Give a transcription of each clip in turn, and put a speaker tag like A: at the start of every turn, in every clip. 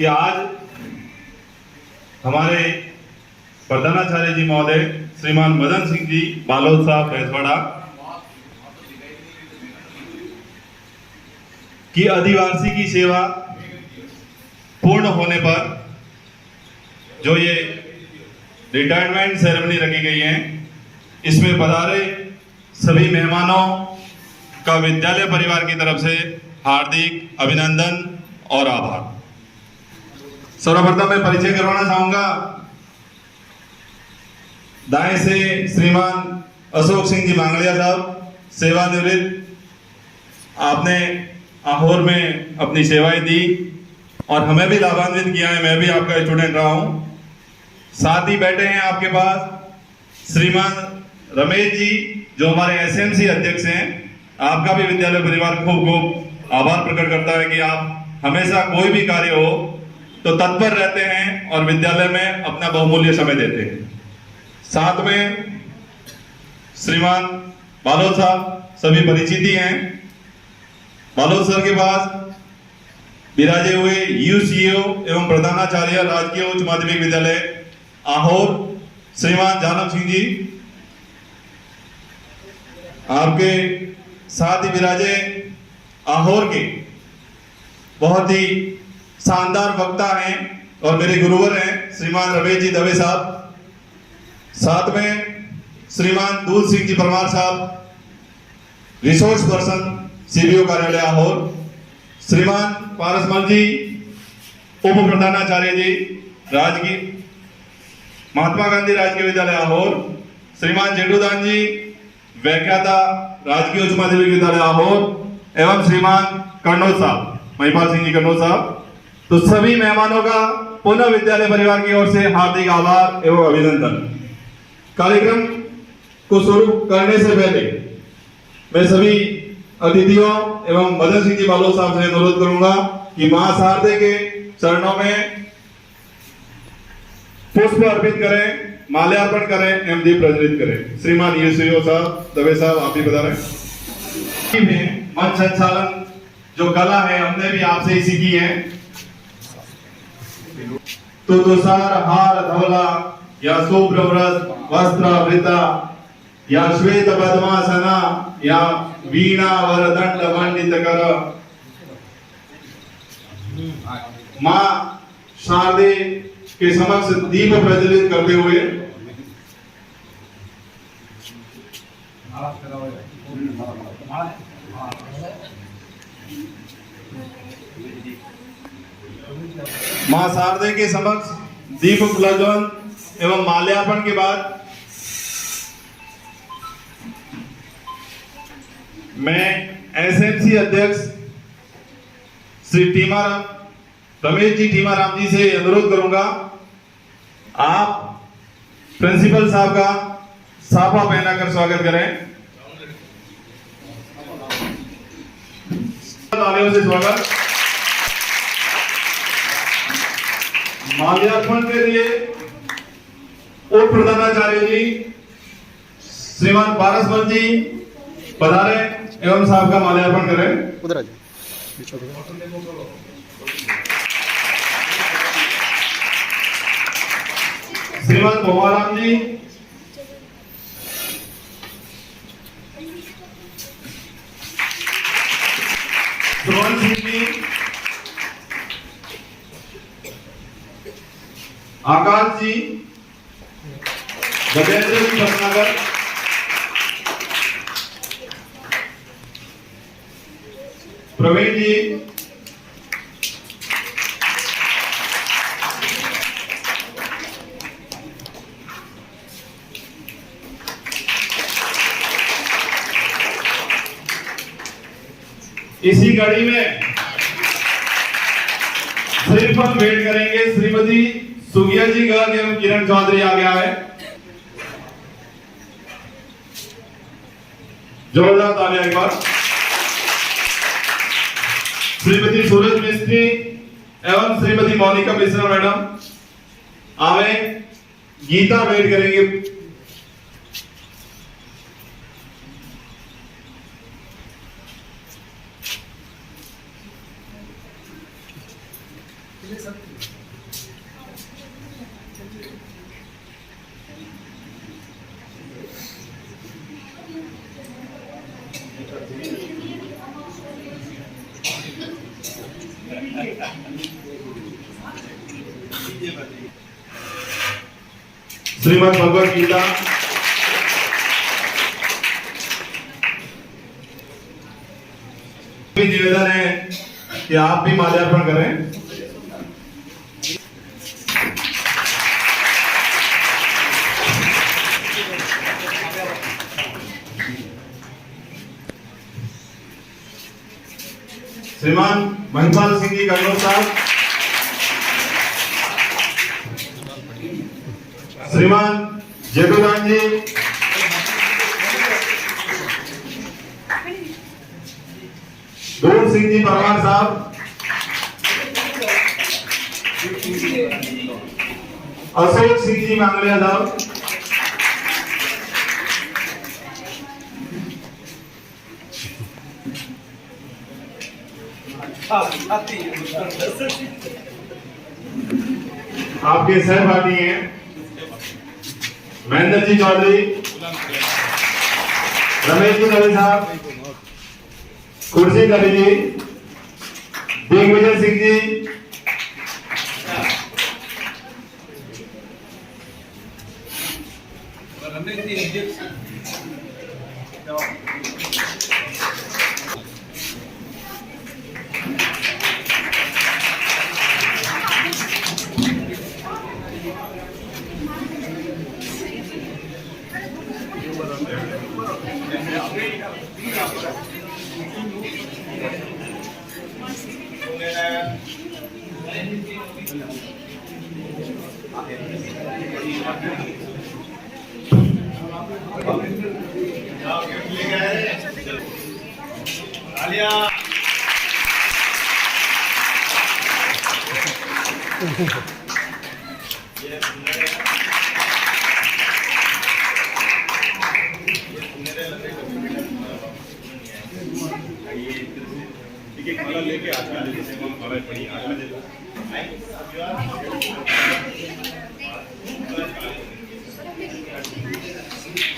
A: कि आज हमारे प्रधानाचार्य जी महोदय श्रीमान मदन सिंह जी बालोद साहब भैंसवाड़ा की अधिवासी की सेवा पूर्ण होने पर जो ये रिटायरमेंट सेरेमनी रखी गई है, इसमें पधारे सभी मेहमानों का विद्यालय परिवार की तरफ से हार्दिक अभिनंदन और आभार। सर्वप्रथम मैं परिचय करवाना चाहूंगा। दाएं से श्रीमान अशोक सिंह जी मांगलिया साहब, सेवानिवृत्त। आपने आहोर में अपनी सेवाएं दी और हमें भी लाभान्वित किया है। मैं भी आपका स्टूडेंट रहा हूं। साथ ही बैठे हैं आपके पास श्रीमान रमेश जी, जो हमारे एसएमसी अध्यक्ष हैं। आपका भी विद्यालय परिवार खूब खूब आभार प्रकट करता है कि आप हमेशा कोई भी कार्य हो तो तत्पर रहते हैं और विद्यालय में अपना बहुमूल्य समय देते हैं। साथ में श्रीमान बालोद साहब सभी परिचित ही हैं। बालोद सर के पास विराजे हुए यूसीओ एवं प्रधानाचार्य राजकीय उच्च माध्यमिक विद्यालय आहोर श्रीमान जानम सिंह जी, आपके साथ ही विराजे आहोर के बहुत ही शानदार वक्ता हैं और मेरे गुरुवर हैं श्रीमान रमेश जी दवे साहब। साथ में श्रीमान दूल सिंह जी परमार साहब, रिसोर्स पर्सन सीबीओ कार्यालय आहोर। श्रीमान पारसमल जी उप प्रधानाचार्य जी राजकीय महात्मा गांधी राजकीय विद्यालय आहोर। श्रीमान जेठूदान जी व्याख्याता राजकीय उच्च माध्यमिक विद्यालय आहोर एवं श्रीमान कन्नौज साहब, महिपाल सिंह जी कन्नौज साहब। तो सभी मेहमानों का पुनः विद्यालय परिवार की ओर से हार्दिक आभार एवं अभिनंदन। कार्यक्रम को शुरू करने से पहले मैं सभी अतिथियों एवं मदन सिंह जी बालोद साहब से अनुरोध करूंगा कि मां शारदे के चरणों में पुष्प अर्पित करें, माल्यार्पण करें एवं दीप प्रज्वलित करें। श्रीमान यूसीओ साहब दवे साहब, आप भी बता रहे हैं। मंच संचालन जो कला है हमने भी आपसे ही सीखी है। तो तुषार हार धवला या शुभ्र वस्त्रावृता या श्वेत पद्मासना या वीणा वरदंड मंडित कर, मां शारदे के समक्ष दीप प्रज्वलित करते हुए मां शारदे के समक्ष दीप प्रज्वलन एवं माल्यार्पण के बाद मैं एसएमसी अध्यक्ष श्री टीमाराम रमेश जी टीमाराम जी से अनुरोध करूंगा, आप प्रिंसिपल साहब का साफा पहनाकर स्वागत करें। तालियों से स्वागत। माल्यार्पण के लिए उप प्रधानाचार्य जी श्रीमान पारसमल जी पधारे एवं साहब का माल्यार्पण करें। उधर श्रीमान भोमाराम जी, सुमन सिंह जी, आकाश जी, गजेंद्र जी भटनागर, प्रवीण जी, इसी कड़ी में सिर्फ हम वेट करेंगे। श्रीमती सुगिया जी गर्ग एवं किरण चौधरी आ गया है। जोरदार तालियां एक बार। श्रीमती सूरज मिस्त्री एवं श्रीमती मोनिका मिश्रा मैडम आवे। गीता वेट करेंगे। श्रीमद् भगवद गीता निवेदन है कि आप भी माल्यार्पण करें। श्रीमान महिपाल सिंह जी गंगोर साहब, श्रीमान जेठूदान जी, दूर सिंह जी परमार साहब, अशोक सिंह जी मांगलिया साहब, आपके सहपाठी हैं महेंद्र जी चौधरी, रमेश जी दवे साहब, कुर्सी कवि जी, दिग्विजय सिंह जी,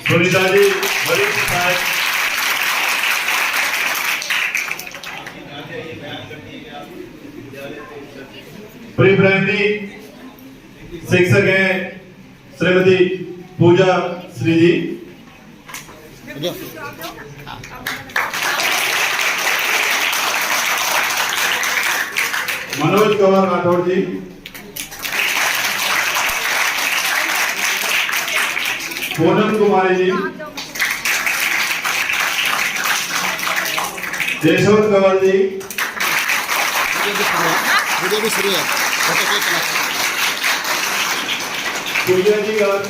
A: सुनीता जी, वरिष्ठ सहायक, प्री प्राइमरी शिक्षक हैं श्रीमती पूजा श्री जी, मनोज कंवर राठौड़ जी, पूनम कुमारी जी, जयशोर कंवर जी, पूजा जी कंवर,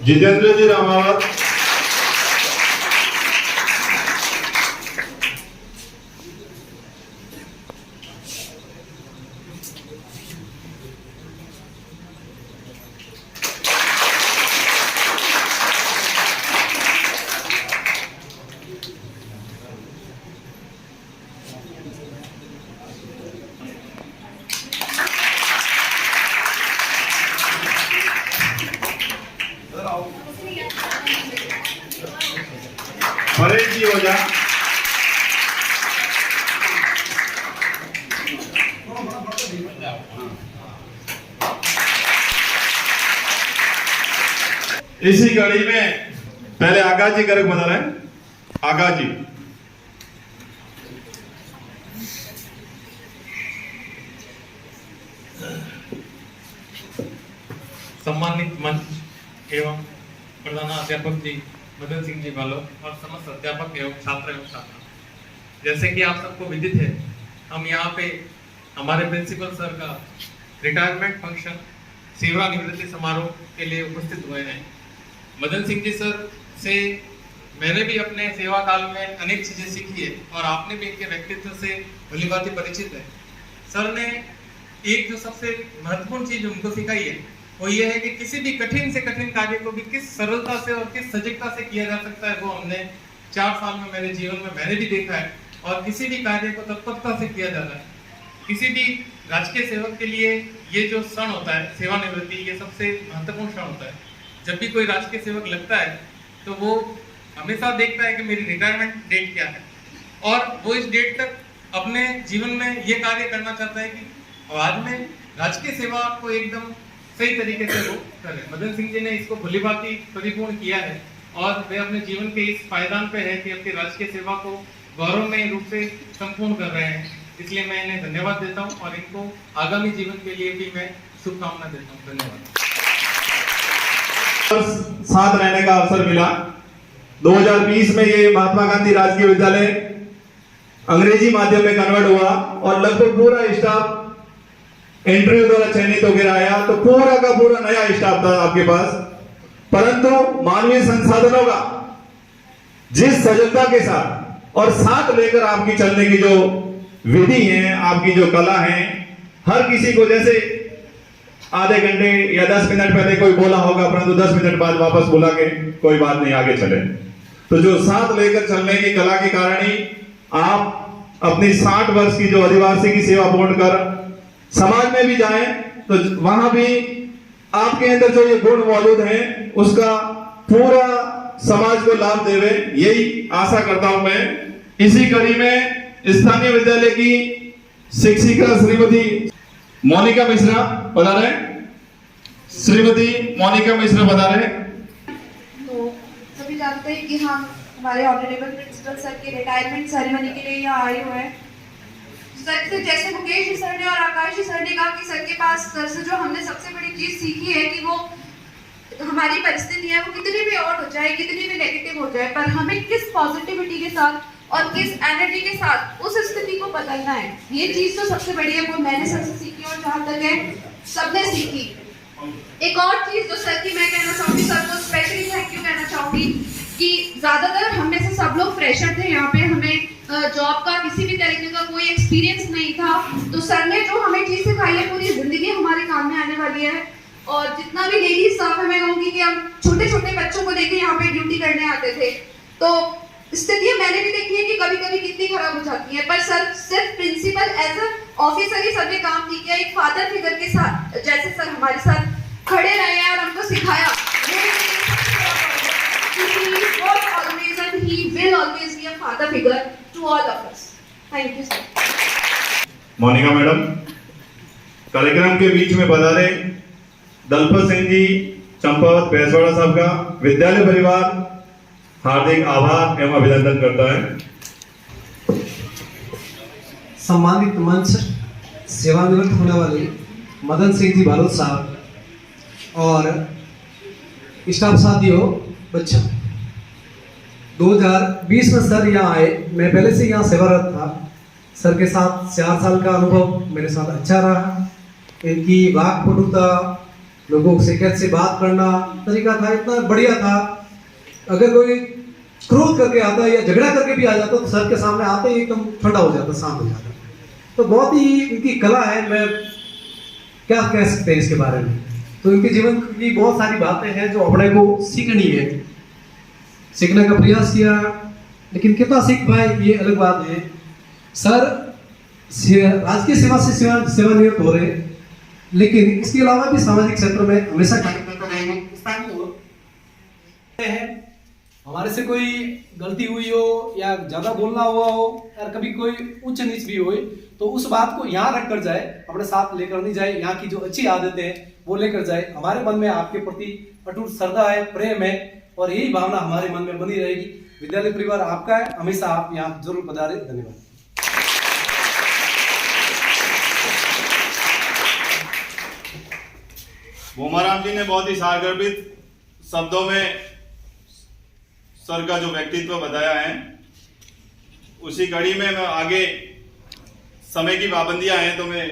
A: जितेंद्र जी रामावत, परेश जी ओझा, इसी कड़ी में पहले आकाश जी करक बता रहे हैं। आकाश जी,
B: सम्मानित मंच एवं प्रधानाध्यापक जी मदन सिंह जी वालों और समस्त अध्यापक एवं छात्र एवं छात्रा, जैसे कि आप सबको विदित है, हम यहाँ पे हमारे प्रिंसिपल सर का रिटायरमेंट फंक्शन सेवानिवृत्ति समारोह के लिए उपस्थित हुए हैं। मदन सिंह जी सर से मैंने भी अपने सेवा काल में अनेक चीजें सीखी है और आपने भी इनके व्यक्तित्व से भलीभांति परिचित है। सर ने एक जो सबसे महत्वपूर्ण चीज उनको सिखाई है वो ये है कि किसी भी कठिन से कठिन कार्य को भी किस सरलता से और किस सजगता से किया जा सकता है, वो हमने 4 साल में मेरे जीवन में मैंने भी देखा है। और किसी भी कार्य को तत्परता से किया जाता है। किसी भी राजकीय सेवक के लिए ये जो क्षण होता है सेवानिवृत्ति, ये सबसे महत्वपूर्ण क्षण होता है। जब भी कोई राजकीय सेवक लगता है तो वो हमेशा देखता है कि मेरी रिटायरमेंट डेट क्या है, और वो इस डेट तक अपने जीवन में ये कार्य करना चाहता है कि बाद में राजकीय सेवा को एकदम सही तरीके से वो करें। मदन सिंह जी ने इसको भलीभांति परिपूर्ण किया है और वे अपने जीवन के इस पायदान पे है कि अपनी राजकीय सेवा को गौरवमय रूप से संपूर्ण कर रहे हैं। इसलिए मैं इन्हें धन्यवाद देता हूं और इनको आगामी जीवन के लिए भी मैं शुभकामना देता हूं। धन्यवाद।
A: साथ रहने का अवसर मिला। 2020 में ये महात्मा गांधी राजकीय विद्यालय अंग्रेजी माध्यम में कन्वर्ट हुआ और लगभग पूरा स्टाफ इंटरव्यू द्वारा चयनित होकर आया, तो पूरा का पूरा नया स्टाफ था आपके पास। परंतु मानवीय संसाधनों का जिस सजगता के साथ और साथ लेकर आपकी चलने की जो विधि है, आपकी जो कला है, हर किसी को जैसे आधे घंटे या 10 मिनट पहले कोई बोला होगा परंतु 10 मिनट बाद वापस बुला के कोई बात नहीं, आगे चले। तो जो साथ लेकर चलने की कला के कारण ही आप अपनी 60 वर्ष की जो अधिवासी की सेवा पूर्ण कर समाज में भी जाएं तो वहां भी आपके अंदर जो ये गुण मौजूद हैं उसका पूरा समाज को लाभ देवे, यही आशा करता हूं मैं। इसी कड़ी में स्थानीय विद्यालय की शिक्षिका श्रीमती मोनिका मिश्रा बता रहे, श्रीमती मोनिका मिश्रा बता रहे।
C: तो सभी जानते हैं कि हम हमारे ऑनरेबल प्रिंसिपल सर के रिटायरमेंट सेरेमनी के लिए यहाँ आए हुए हैं। सर से जैसे मुकेश जी सर ने और आकाश जी सर ने कहा कि सर के पास सर से जो हमने सबसे बड़ी चीज सीखी है कि वो हमारी परिस्थिति है वो कितनी भी ऑड हो जाए, कितनी भी नेगेटिव हो जाए, पर हमें किस पॉजिटिविटी के साथ और किस एनर्जी के साथ उस स्थिति को बदलना है। ये चीज तो सबसे बड़ी है, वो मैंने सर से सीखी और जहाँ तक है सबने सीखी। एक और चीज जो सर की मैं कहना चाहूंगी, सर को स्पेशली थैंक यू कहना चाहूंगी कि ज्यादातर हम में से सब लोग फ्रेशर थे यहाँ पे, हमें जॉब का किसी भी तरीके का कोई एक्सपीरियंस नहीं था। तो सर ने जो हमें चीज सिखाई है पूरी जिंदगी हमारे काम में आने वाली है। और जितना भी लेडीज स्टाफ है, मैं कहूँगी कि हम छोटे छोटे बच्चों को लेके यहाँ पे ड्यूटी करने आते थे तो स्थितियां मैंने भी देखी है कि कभी कभी कितनी खराब हो जाती है, पर सर सिर्फ प्रिंसिपल एज अ ऑफिसर ही सर ने काम नहीं किया, एक फादर फिगर के साथ जैसे सर हमारे साथ खड़े रहे हैं और हमको सिखाया। He will always be a father figure to all of us. Thank you, sir.
A: Monika madam कार्यक्रम के बीच में बता रहे दलपत सिंह जी चंपावत भैंसवाड़ा साहब का विद्यालय परिवार हार्दिक आभार एवं अभिनंदन करता है।
D: सम्मानित मंच सेवानिवृत्त होने वाले मदन सिंह जी बालोद साहब और स्टाफ साथियों, बच्चों, 2020 में सर यहाँ आए। मैं पहले से यहाँ सेवारत था। सर के साथ 4 साल का अनुभव मेरे साथ अच्छा रहा। इनकी वाक्पटुता, लोगों से कैसे बात करना तरीका था, इतना बढ़िया था। अगर कोई क्रोध करके आता या झगड़ा करके भी आ जाता तो सर के सामने आते ही एकदम ठंडा हो जाता, शांत हो जाता। तो बहुत ही इनकी कला है, मैं क्या कह सकते हैं इसके बारे में। तो इनके जीवन की बहुत सारी बातें हैं जो अपने को सीखनी है, सीखने का प्रयास किया, लेकिन कितना सीख पाए ये अलग बात है। सर राजकीय सेवा से सेवानिवृत्त हो रहे हैं, लेकिन इसके अलावा भी सामाजिक क्षेत्र में हमेशा कार्य करते रहेंगे। हमारे से कोई गलती हुई हो या ज्यादा बोलना हुआ हो या कभी कोई उच्च नीच भी हो तो उस बात को यहाँ रख कर जाए, अपने साथ लेकर नहीं जाए। यहाँ की जो अच्छी आदतें हैं वो लेकर जाए। हमारे मन में आपके प्रति अटूट श्रद्धा है, प्रेम है और यही भावना हमारे मन में बनी रहेगी। विद्यालय परिवार आपका है, हमेशा आप यहाँ जरूर पधारे। धन्यवाद।
A: भूमाराम जी ने बहुत ही सारगर्भित शब्दों में सर का जो व्यक्तित्व बताया है, उसी कड़ी में मैं आगे समय की पाबंदियां हैं तो मैं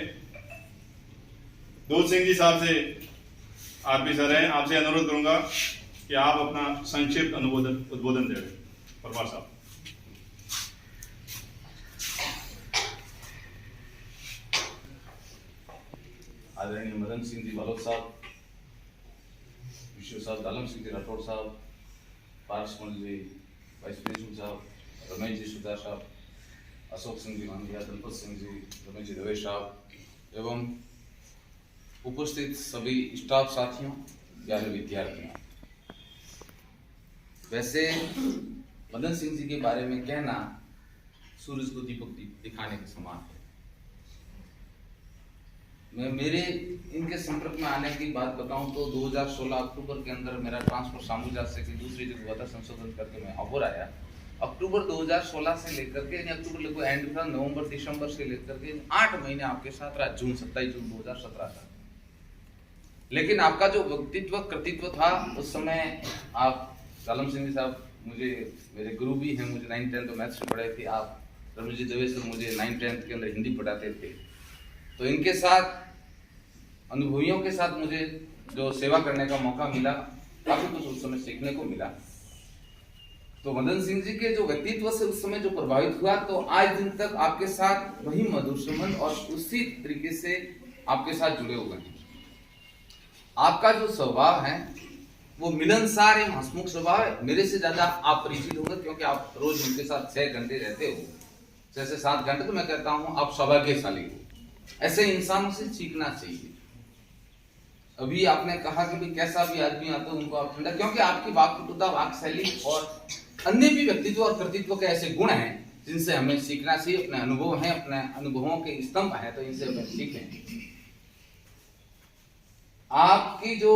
A: दूध सिंह जी साहब से, आप भी सर हैं, आपसे अनुरोध करूंगा कि आप अपना संक्षिप्त उद्बोधन दें। परमार साहब।
E: आदरणीय मदन सिंह जी बालोद साहब, विश्व साहब दालम सिंह जी राठौड़ साहब, पारस मंडल जी, वाइस प्रेसिडेंट साहब, रमेश जी सुधार साहब, अशोक सिंह जी मानदिया, दलपत सिंह जी, रमेश जी दवे साहब एवं उपस्थित सभी स्टाफ साथियों, प्यारे विद्यार्थियों। वैसे मदन सिंह जी के बारे में कहना सूरज को दीपक दिखाने के समान है। मैं मेरे इनके संपर्क में आने की बात बताऊं तो 2016 अक्टूबर के अंदर मेरा ट्रांसफर सामूजा से की दूसरी जगह हुआ था, संशोधन करके मैं अबोर आया। अक्टूबर 2016 से लेकर के, यानी अक्टूबर लगभग एंड था, नवंबर दिसंबर से लेकर के 8 महीने आपके साथ रहा, 27 जून 2017 तक। लेकिन आपका जो व्यक्तित्व कृतित्व था उस समय, आप जालम सिंह जी साहब मुझे मेरे गुरु भी हैं, मुझे 9th 10th मैथ्स में पढ़ाए थे। आप रमेश जी दवे सर मुझे 9th 10th के अंदर हिंदी पढ़ाते थे। तो इनके साथ, अनुभवियों के साथ मुझे जो सेवा करने का मौका मिला, काफी कुछ उस समय सीखने को मिला। तो मदन सिंह जी के जो व्यक्तित्व से उस समय जो प्रभावित हुआ, तो आज दिन तक आपके साथ वही मधुर संबंध और उसी तरीके से आपके साथ जुड़े हुए हैं। आपका जो स्वभाव है वो मिलनसार एवं हंसमुख स्वभाव है। मेरे से ज्यादा आप परिचित होंगे क्योंकि आप रोज उनके साथ 6 घंटे रहते हो, 6 से 7 घंटे। तो मैं कहता हूं आप सौभाग्यशाली हो। ऐसे इंसानों से सीखना चाहिए। अभी आपने कहा कि भाई कैसा भी आदमी आता है उनको आप ठंडा, क्योंकि आपकी वाक्पटुता, वाक शैली और अन्य भी व्यक्तित्व और कृतित्व के ऐसे गुण हैं जिनसे हमें सीखना चाहिए। अपने अनुभव हैं, अपने अनुभवों के स्तंभ हैं, तो इनसे हमें सीखें। आपकी जो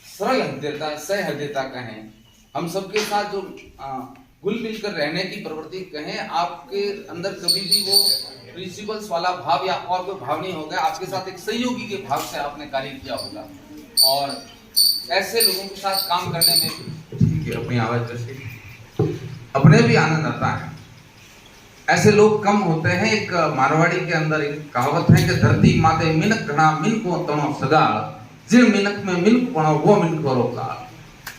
E: सरल हृदयता, सहृदयता कहें, हम सबके साथ जो घुल मिल कर रहने की प्रवृत्ति कहें, आपके अंदर कभी भी वो प्रिंसिपल्स वाला भाव या और कोई भाव नहीं होगा। आपके साथ एक सहयोगी के भाव से आपने कार्य किया होगा, और ऐसे लोगों के साथ काम करने में अपनी आवाज जैसे अपने भी आनंद आता है। ऐसे लोग कम होते हैं। एक मारवाड़ी के अंदर एक कहावत है कि धरती माते मिनक घना मिनको तणो सदा, जिन मिनक में मिनक पणो वो मिनको रोका।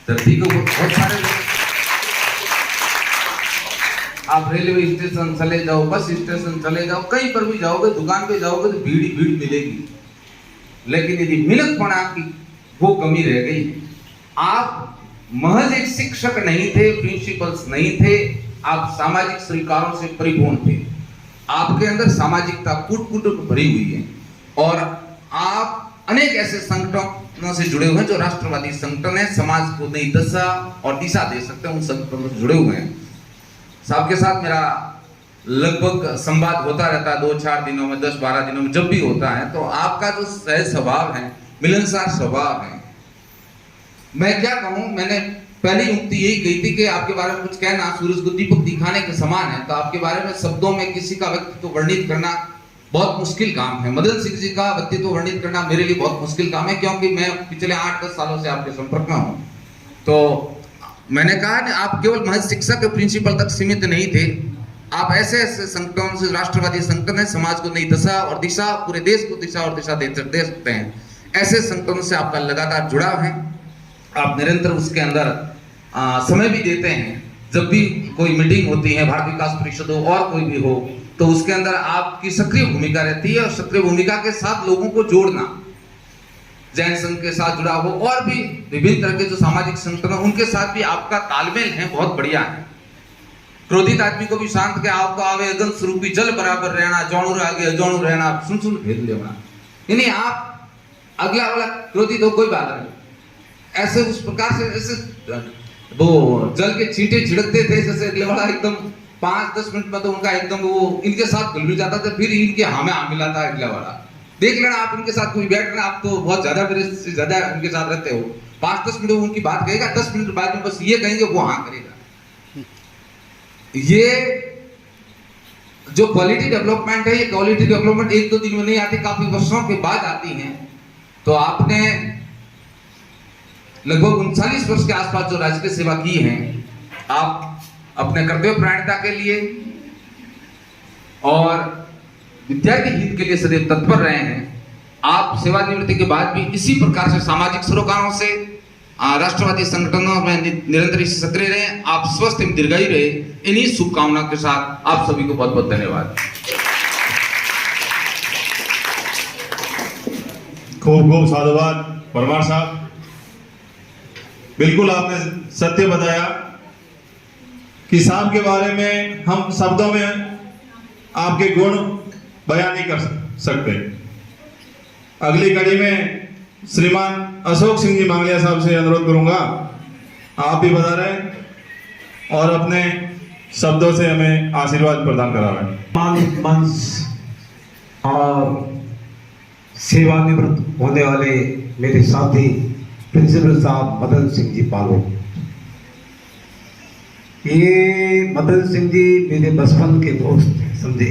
E: धरती को बहुत सारे लोग, आप रेलवे स्टेशन चले जाओ, बस स्टेशन चले जाओ, कहीं पर भी जाओगे, दुकान पे जाओगे तो भीड़ ही भीड़ मिलेगी। लेकिन यदि मिनकपणा की वो कमी रह गई। आप महज एक शिक्षक नहीं थे, प्रिंसिपल्स नहीं थे, आप सामाजिक स्वीकारों से परिपूर्ण थे। आपके अंदर सामाजिकता कूट-कूट भरी हुई है, और आप अनेक ऐसे संगठनों से जुड़े हुए हैं जो राष्ट्रवादी संगठन है, समाज को नई दशा और दिशा दे सकते हैं, उन संगठनों से जुड़े हुए हैं। साहब के साथ मेरा लगभग संवाद होता रहता है 2-4 दिनों में, 10-12 दिनों में, जब भी होता है। तो आपका जो सहज स्वभाव है, मिलनसार स्वभाव है। मैं क्या कहूं, मैंने पहली उक्ति यही कही थी कि आपके बारे में कुछ कहना सूरज को दीपक दिखाने के समान है। तो आपके बारे में शब्दों में किसी का व्यक्तित्व वर्णित करना बहुत मुश्किल काम है। मदन सिंह जी का व्यक्तित्व वर्णित करना मेरे लिए बहुत मुश्किल काम है, क्योंकि मैं पिछले 8-10 सालों से आपके संपर्क में हूं। तो मैंने कहा कि आप केवल महज शिक्षक के प्रिंसिपल तक सीमित नहीं थे। आप ऐसे ऐसे संगठनों से, राष्ट्रवादी संगठन है, समाज को नई दशा और दिशा, पूरे देश को दिशा और दिशा दे सकते हैं। ऐसे संगठनों से आपका लगातार जुड़ाव है। आप निरंतर उसके अंदर समय भी देते हैं। जब भी कोई मीटिंग होती है, भारत विकास परिषद हो और कोई भी हो, तो उसके अंदर आपकी सक्रिय भूमिका रहती है। और सक्रिय भूमिका के साथ लोगों को जोड़ना, जैन संघ के साथ जुड़ा हो और भी विभिन्न तरह के जो सामाजिक संगठन हैं, उनके साथ भी आपका तालमेल है, बहुत बढ़िया है। क्रोधित आदमी को भी शांत के आपको आवे अगन स्वरूपी जल बराबर रहना, जौणु आगे अजौणु रहना, सुन भेद लेना। यानी आप अगला वाला क्रोधित हो, कोई बात नहीं, ऐसे उस प्रकार से ऐसे वो जल के छींटे छिड़कते थे, जैसे अगले वाला एकदम 5-10 मिनट में तो उनका एकदम वो इनके साथ घुल मिल जाता था, फिर इनके हमें मिला था अगला वाला। देख लेना आप इनके साथ कोई बैठ रहे, आप तो बहुत ज्यादा मेरे से ज्यादा उनके साथ रहते हो। 5-10 मिनट उनकी बात कहेगा, 10 मिनट बाद में बस ये कहेंगे, वो हाँ करेगा। ये जो क्वालिटी डेवलपमेंट है, ये क्वालिटी डेवलपमेंट 1-2 दिन में नहीं आती, काफी वर्षों के बाद आती है। तो आपने लगभग 39 वर्ष के आसपास जो राजकीय सेवा की है, आप अपने कर्तव्य परायणता के लिए और विद्यार्थी हित के लिए सदैव तत्पर रहे हैं। आप सेवानिवृत्ति के बाद भी इसी प्रकार से सामाजिक सरोकारों से, राष्ट्रवादी संगठनों में निरंतर सक्रिय रहे। आप स्वस्थ एवं दीर्घायु रहे। इन्हीं शुभकामनाओं के साथ आप सभी को बहुत बहुत धन्यवाद।
A: खूब खूब साधुवाद परमार साहब। बिल्कुल आपने सत्य बताया कि साहब के बारे में हम शब्दों में आपके गुण बयान नहीं कर सकते। अगली कड़ी में श्रीमान अशोक सिंह जी मांगलिया साहब से अनुरोध करूंगा, आप भी बता रहे और अपने शब्दों से हमें आशीर्वाद प्रदान करा रहे हैं।
F: सम्मानित मंच और सेवानिवृत्त होने वाले मेरे साथी प्रिंसिपल साहब मदन सिंह जी पालो, ये मदन सिंह जी मेरे बचपन के दोस्त हैं, समझे।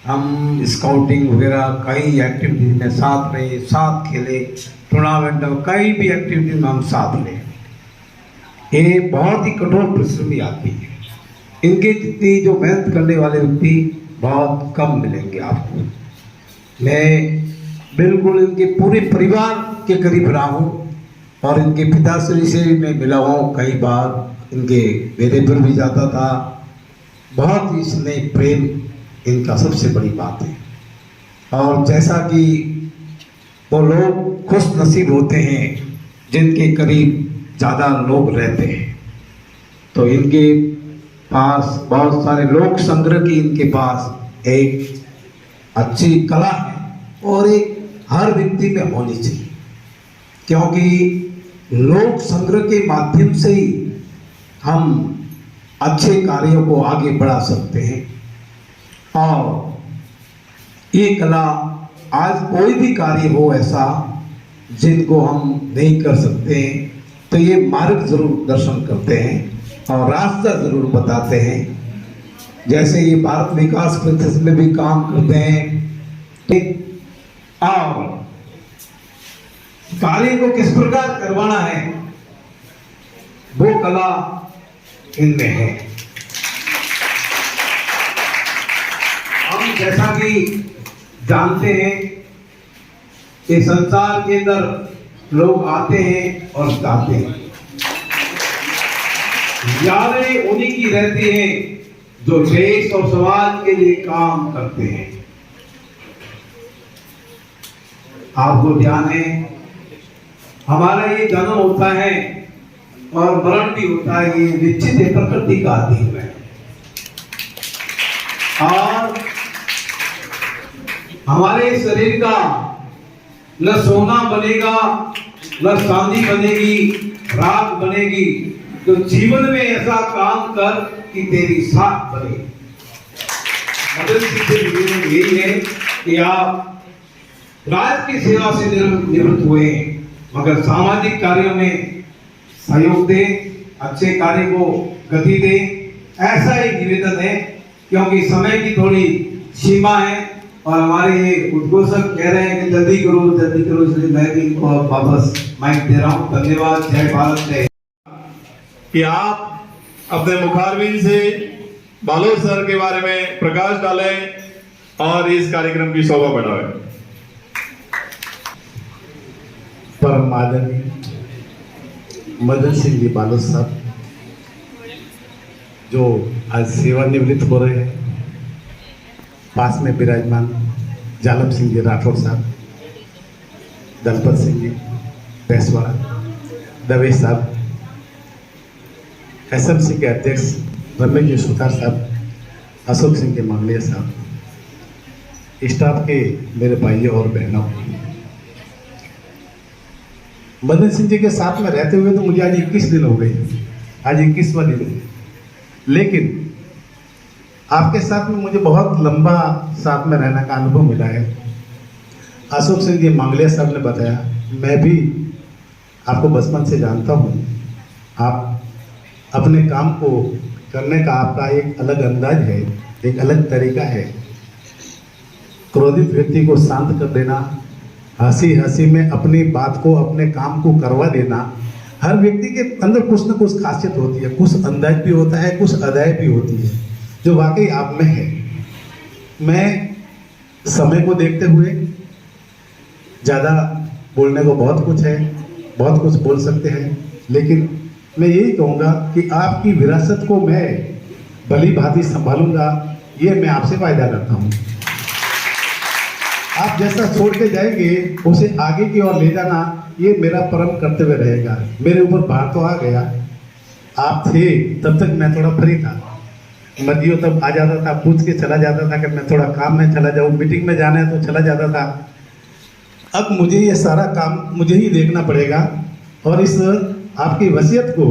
F: हम स्काउटिंग वगैरह कई एक्टिविटी में साथ रहे, साथ खेले, टूर्नामेंट में कई भी एक्टिविटी में हम साथ रहे। ये बहुत ही कठोर परिश्रमी आदमी है। इनके जितनी जो मेहनत करने वाले व्यक्ति बहुत कम मिलेंगे आपको। मैं बिल्कुल इनके पूरे परिवार के करीब रहा हूँ और इनके पिताश्री से भी मैं मिला हूँ कई बार, इनके बेटे पर भी जाता था। बहुत ही स्नेह प्रेम इनका सबसे बड़ी बात है। और जैसा कि वो लोग खुश नसीब होते हैं जिनके करीब ज़्यादा लोग रहते हैं, तो इनके पास बहुत सारे लोक संग्रह की इनके पास एक अच्छी कला है और एक हर व्यक्ति में होनी चाहिए, क्योंकि लोक संग्रह के माध्यम से ही हम अच्छे कार्यों को आगे बढ़ा सकते हैं। और ये कला आज कोई भी कार्य हो ऐसा जिनको हम नहीं कर सकते हैं, तो ये मार्ग जरूर दर्शन करते हैं और रास्ता जरूर बताते हैं। जैसे ये भारत विकास परिषद में भी काम करते हैं और कार्य को किस प्रकार करवाना है वो कला इनमें है। हम जैसा कि जानते हैं कि संसार के अंदर लोग आते हैं और जाते हैं, यादें उन्हीं की रहती हैं जो देश और समाज के लिए काम करते हैं। आपको ध्यान है, हमारा ये जन्म होता है और मरण भी होता है, ये निश्चित है, प्रकृति का अधीन है। और हमारे शरीर का न सोना बनेगा, न चांदी बनेगी, राख बनेगी, तो जीवन में ऐसा काम कर कि तेरी साख बने। मदन सिंह से यही है कि आप राज्य की सेवा से निवृत्त हुए, मगर सामाजिक कार्यों में सहयोग दें, अच्छे कार्य को गति दें, ऐसा ही निवेदन है, क्योंकि समय की थोड़ी सीमा है और हमारे ये उद्घोषक कह रहे हैं कि जल्दी करो, इसलिए मैं भी इनको वापस माइक दे रहा हूँ। धन्यवाद। जय भारत, जय।
A: कि आप अपने मुखारबिंद से बालोद सर के बारे में प्रकाश डालें और इस कार्यक्रम की शोभा बढ़ाएं।
G: परम आदरणीय मदन सिंह जी बालोद साहब जो आज सेवानिवृत्त हो रहे हैं, पास में विराजमान जालम सिंह जी राठौर साहब, दलपत सिंह जी पेशवा, दवे साहब, एसएमसी के अध्यक्ष रमेश जी सुतार साहब, अशोक सिंह के मांगलिया साहब, स्टाफ के मेरे भाइयों और बहनों, मदन सिंह जी के साथ में रहते हुए तो मुझे आज 21 दिन हो गए, आज 21वां दिन है, लेकिन आपके साथ में मुझे बहुत लंबा साथ में रहने का अनुभव मिला है। अशोक सिंह जी मांगलिया साहब ने बताया, मैं भी आपको बचपन से जानता हूँ। आप अपने काम को करने का आपका एक अलग अंदाज है, एक अलग तरीका है। क्रोधित व्यक्ति को शांत कर देना, हंसी हंसी में अपनी बात को, अपने काम को करवा देना। हर व्यक्ति के अंदर कुछ न कुछ खासियत होती है, कुछ अंदाज भी होता है, कुछ अदाय भी होती है, जो वाकई आप में है। मैं समय को देखते हुए ज़्यादा बोलने को बहुत कुछ है, बहुत कुछ बोल सकते हैं, लेकिन मैं यही कहूँगा कि आपकी विरासत को मैं भली भांति संभालूंगा, ये मैं आपसे वायदा करता हूँ। आप जैसा छोड़ के जाएंगे उसे आगे की ओर ले जाना, ये मेरा परम कर्तव्य रहेगा। मेरे ऊपर भार तो आ गया, आप थे तब तक मैं थोड़ा फ्री था, मदियो तब आ जाता था, पूछ के चला जाता था कि मैं थोड़ा काम में चला जाऊँ, मीटिंग में जाना है तो चला जाता था। अब मुझे ये सारा काम मुझे ही देखना पड़ेगा और इस आपकी वसीयत को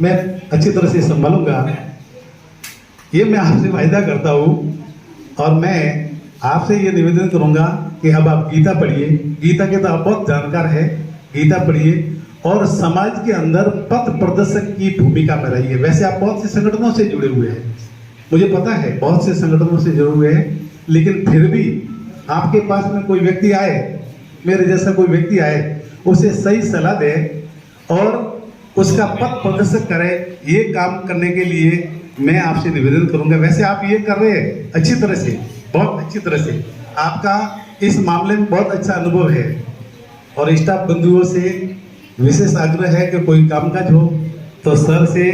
G: मैं अच्छी तरह से संभालूंगा, ये मैं आपसे वायदा करता हूँ। और मैं आपसे ये निवेदन करूँगा कि अब आप गीता पढ़िए, गीता के तो आप बहुत जानकार है, गीता पढ़िए और समाज के अंदर पथ प्रदर्शक की भूमिका में रहिए। वैसे आप बहुत से संगठनों से जुड़े हुए हैं, मुझे पता है बहुत से संगठनों से जुड़े हुए हैं, लेकिन फिर भी आपके पास में कोई व्यक्ति आए, मेरे जैसा कोई व्यक्ति आए, उसे सही सलाह दे और उसका पथ प्रदर्शक करे। ये काम करने के लिए मैं आपसे निवेदन करूंगा। वैसे आप ये कर रहे हैं अच्छी तरह से, बहुत अच्छी तरह से, आपका इस मामले में बहुत अच्छा अनुभव है और स्टाफ बंधुओं से विशेष आग्रह है कि कोई कामकाज हो तो सर से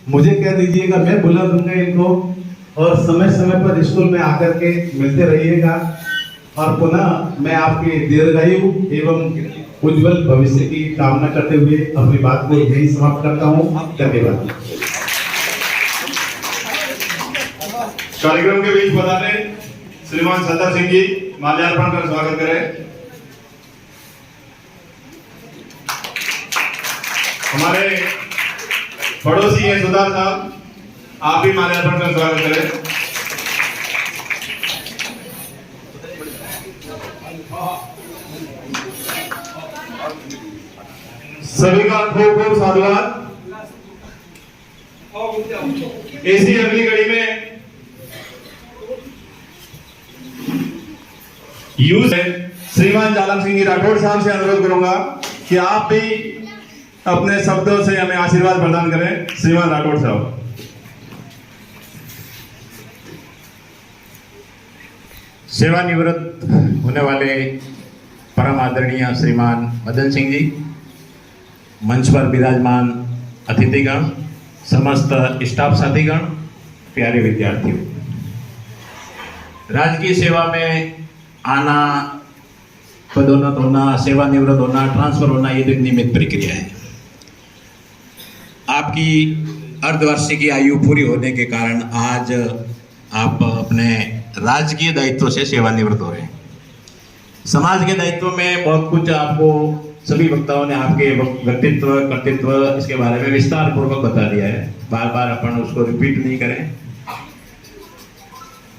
G: मुझे कह दीजिएगा, मैं बुला दूंगा इनको और समय समय पर स्कूल में आकर के मिलते रहिएगा। और पुनः मैं आपके दीर्घायु एवं उज्जवल भविष्य की कामना करते हुए अपनी बात को यही समाप्त करता हूँ। धन्यवाद।
A: कार्यक्रम के बीच पधारे श्रीमान सत्तर सिंह जी माल्यार्पण कर स्वागत करें। हमारे पड़ोसी हैं सुधार साहब, आप भी माल्यार्पण कर स्वागत करें। सभी का खूब खूब साधुवाद। इसी अगली घड़ी में यूज श्रीमान जालम सिंह जी राठौड़ साहब से अनुरोध करूंगा कि आप भी अपने शब्दों से हमें आशीर्वाद प्रदान करें। श्रीमान राठौड़ साहब।
H: सेवानिवृत्त होने वाले परम आदरणीय श्रीमान मदन सिंह जी, मंच पर विराजमान अतिथिगण, समस्त स्टाफ साथीगण, प्यारे विद्यार्थियों, राजकीय सेवा में आना, पदोन्नत होना, सेवानिवृत्त होना, ट्रांसफर होना, ये एक नियमित प्रक्रिया है। आपकी अर्धवार्षिकी आयु पूरी होने के कारण आज आप अपने राजकीय दायित्व से सेवानिवृत्त हो रहे हैं। समाज के दायित्व में बहुत कुछ आपको सभी वक्ताओं ने आपके व्यक्तित्व, कर्तृत्व इसके बारे में विस्तार पूर्वक बता दिया है, बार बार अपन उसको रिपीट नहीं करें।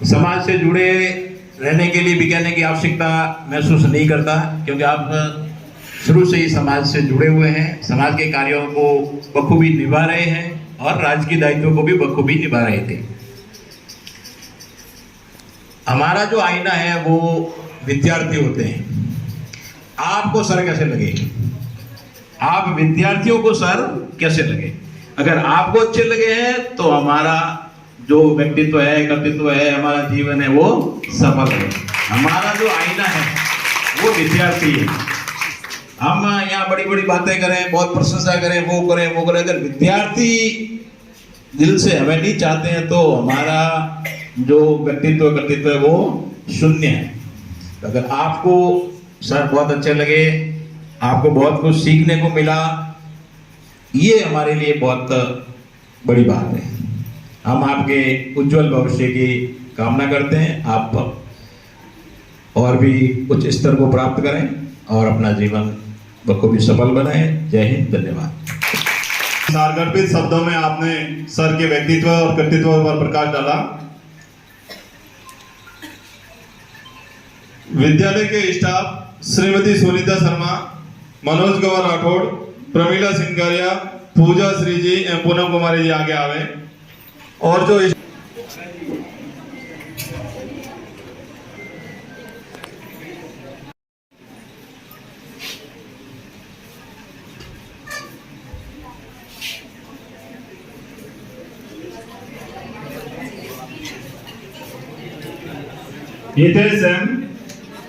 H: समाज से जुड़े रहने के लिए भी कहने की आवश्यकता महसूस नहीं करता, क्योंकि आप शुरू से ही समाज से जुड़े हुए हैं, समाज के कार्यों को बखूबी निभा रहे हैं और राजकीय दायित्वों को भी बखूबी निभा रहे थे। हमारा जो आईना है वो विद्यार्थी होते हैं। आपको सर कैसे लगे, आप विद्यार्थियों को सर कैसे लगे? अगर आपको अच्छे लगे हैं तो हमारा जो व्यक्तित्व है, कर्तृत्व है, हमारा जीवन है वो सफल है। हमारा जो आईना है वो विद्यार्थी है। हम यहाँ बड़ी बड़ी बातें करें, बहुत प्रशंसा करें, वो करें वो करें, अगर विद्यार्थी दिल से हमें नहीं चाहते हैं तो हमारा जो व्यक्तित्व कर्तृत्व है वो शून्य है। अगर आपको सर बहुत अच्छे लगे, आपको बहुत कुछ सीखने को मिला, ये हमारे लिए बहुत बड़ी बात है। हम आपके उज्जवल भविष्य की कामना करते हैं। आप और भी उच्च स्तर को प्राप्त करें और अपना जीवन बखूबी सफल बनाएं। जय हिंद, धन्यवाद।
A: सारगर्भित शब्दों में आपने सर के व्यक्तित्व और कर्तृत्व पर प्रकाश डाला। विद्यालय के स्टाफ श्रीमती सुनीता शर्मा, मनोज कुमार राठौड़, प्रमीला सिंगारिया, पूजा श्री जी एवं पूनम कुमारी जी आगे आवे। और जो हितेश सेन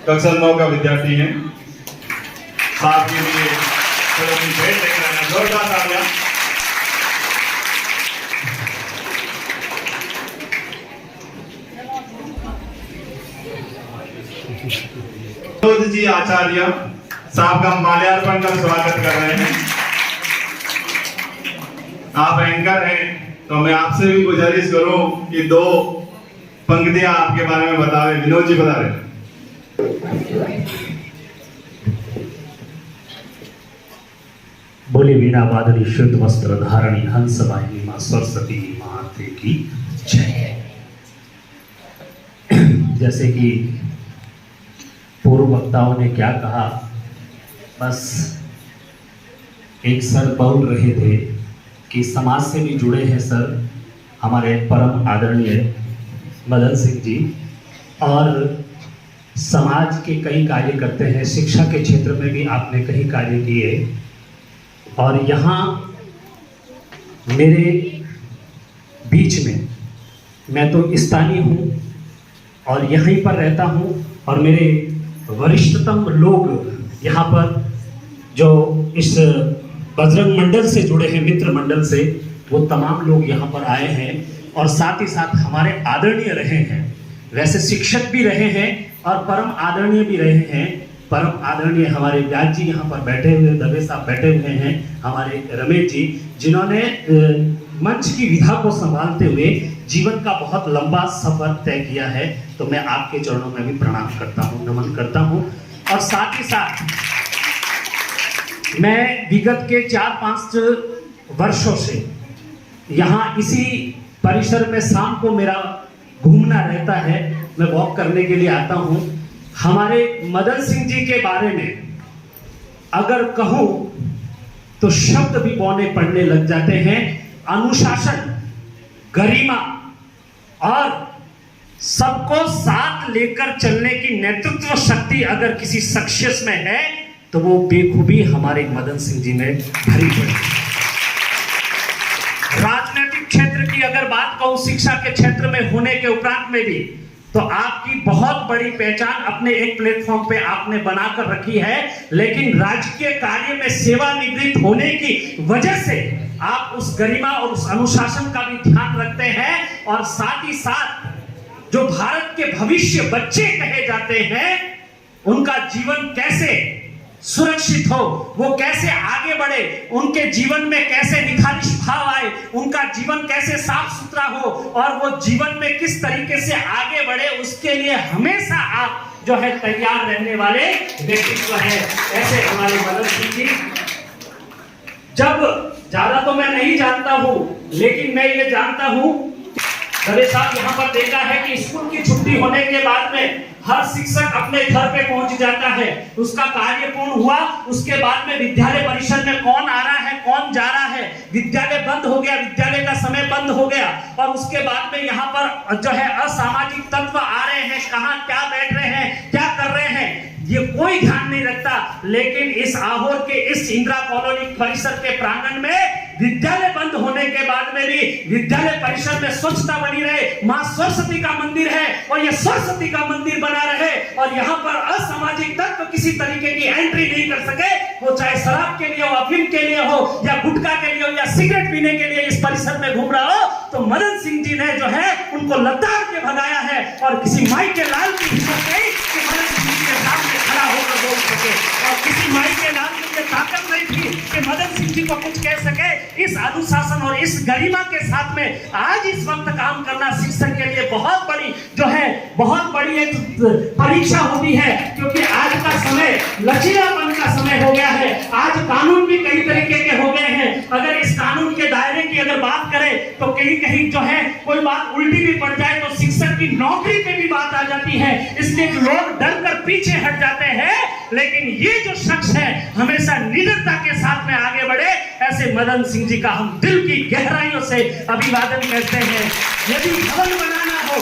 A: कक्षा 9 का विद्यार्थी है, साथ के लिए भेंट लेकर आना। जोरदार तालियां। मनोज जी आचार्य साहब का माल्यार्पण कर स्वागत कर रहे हैं। आप एंकर हैं, तो मैं आपसे भी गुजारिश करूं कि 2 पंक्तियां आपके बारे में बता रहे। विनोद जी बता रहे।
I: बोले वीणा वादनी शुद्ध वस्त्र धारणी हंस वाहिनी मां सरस्वती माते की जय। जैसे कि पूर्व वक्ताओं ने क्या कहा, बस एक सर बोल रहे थे कि समाज से भी जुड़े हैं सर हमारे परम आदरणीय मदन सिंह जी, और समाज के कई कार्य करते हैं, शिक्षा के क्षेत्र में भी आपने कई कार्य किए, और यहाँ मेरे बीच में मैं तो स्थानीय हूँ और यहीं पर रहता हूँ, और मेरे वरिष्ठतम लोग यहाँ पर जो इस बजरंग मंडल से जुड़े हैं, मित्र मंडल से, वो तमाम लोग यहाँ पर आए हैं और साथ ही साथ हमारे आदरणीय रहे हैं। वैसे शिक्षक भी रहे हैं और परम आदरणीय भी रहे हैं। परम आदरणीय हमारे व्यास जी यहाँ पर बैठे हुए, दवे साहब बैठे हुए हैं, हमारे रमेश जी, जिन्होंने मंच की विधा को संभालते हुए जीवन का बहुत लंबा सफर तय किया है। तो मैं आपके चरणों में भी प्रणाम करता हूँ, नमन करता हूँ। और साथ ही साथ मैं विगत के 4-5 वर्षों से यहाँ इसी परिसर में शाम को मेरा घूमना रहता है, मैं वॉक करने के लिए आता हूँ। हमारे मदन सिंह जी के बारे में अगर कहूँ तो शब्द भी बौने पड़ने लग जाते हैं। अनुशासन, गरिमा और सबको साथ लेकर चलने की नेतृत्व शक्ति अगर किसी शख्सियत में है तो वो बेखूबी हमारे मदन सिंह जी में भरी पड़ी। राजनीतिक क्षेत्र की अगर बात कहूं, शिक्षा के क्षेत्र में होने के उपरांत में भी, तो आपकी बहुत बड़ी पहचान अपने एक प्लेटफॉर्म पे आपने बनाकर रखी है, लेकिन राजकीय कार्य में सेवानिवृत्त होने की वजह से आप उस गरिमा और उस अनुशासन का भी ध्यान रखते हैं। और साथ ही साथ जो भारत के भविष्य बच्चे कहे जाते हैं, उनका जीवन कैसे सुरक्षित हो, वो कैसे आगे बढ़े, उनके जीवन में कैसे निखारिश भाव आए, उनका जीवन कैसे साफ सुथरा हो और वो जीवन में किस तरीके से आगे बढ़े, उसके लिए हमेशा आप जो है तैयार रहने वाले व्यक्तित्व है। ऐसे हमारे मदन सिंह जी, जब ज्यादा तो मैं नहीं जानता हूं, लेकिन मैं ये जानता हूं, दवे साहब यहाँ पर देखा है कि स्कूल की छुट्टी होने के बाद में हर शिक्षक अपने घर पे पहुंच जाता है, उसका कार्य पूर्ण हुआ, उसके बाद में विद्यालय परिसर में कौन आ रहा है, कौन जा रहा है, विद्यालय बंद हो गया, विद्यालय का समय बंद हो गया, और उसके बाद में यहाँ पर जो है असामाजिक तत्व आ रहे हैं, कहाँ क्या बैठ रहे हैं, क्या कर रहे हैं, ये कोई ध्यान नहीं रखता। लेकिन इस आहोर के इस इंदिरा कॉलोनी परिसर के प्रांगण में विद्यालय बंद होने के बाद में भी विद्यालय परिसर में स्वच्छता बनी रहे, मां सरस्वती का मंदिर है और ये सरस्वती का मंदिर बना रहे, और यहाँ पर असामाजिक तत्व किसी तरीके की एंट्री नहीं कर सके, वो चाहे शराब के लिए हो, अफीम के लिए हो, या गुटखा के लिए हो, या सिगरेट पीने के लिए इस परिसर में घूम रहा हो, तो मदन सिंह जी ने जो है उनको लताड़ के भगाया है। और किसी माई के लाल की हिम्मत नहीं कि मदन सिंह जी के सामने खड़ा होकर बोल सके, और किसी माई के लाल में ये ताकत नहीं थी कि मदन सिंह जी को कुछ कह सके। इस अनुशासन और इस गरिमा के साथ में आज इस वक्त काम करना शिक्षक के लिए बहुत बड़ी जो है बहुत बड़ी एक परीक्षा होती है, क्योंकि आज का समय लचीलापन का समय हो गया है। आज कानून भी कई तरीके के हो गए हैं। अगर इस कानून के दायरे की अगर बात करें तो कहीं कहीं जो है कोई बात उल्टी भी पड़ जाए तो शिक्षक की नौकरी पे भी बात आ जाती है, इसलिए लोग डर कर पीछे हट जाते हैं। लेकिन ये जो शख्स है हमेशा निडरता के साथ में आगे बढ़े, ऐसे मदन सिंह जी का हम दिल की गहराइयों से अभिवादन करते हैं। यदि भवन बनाना हो,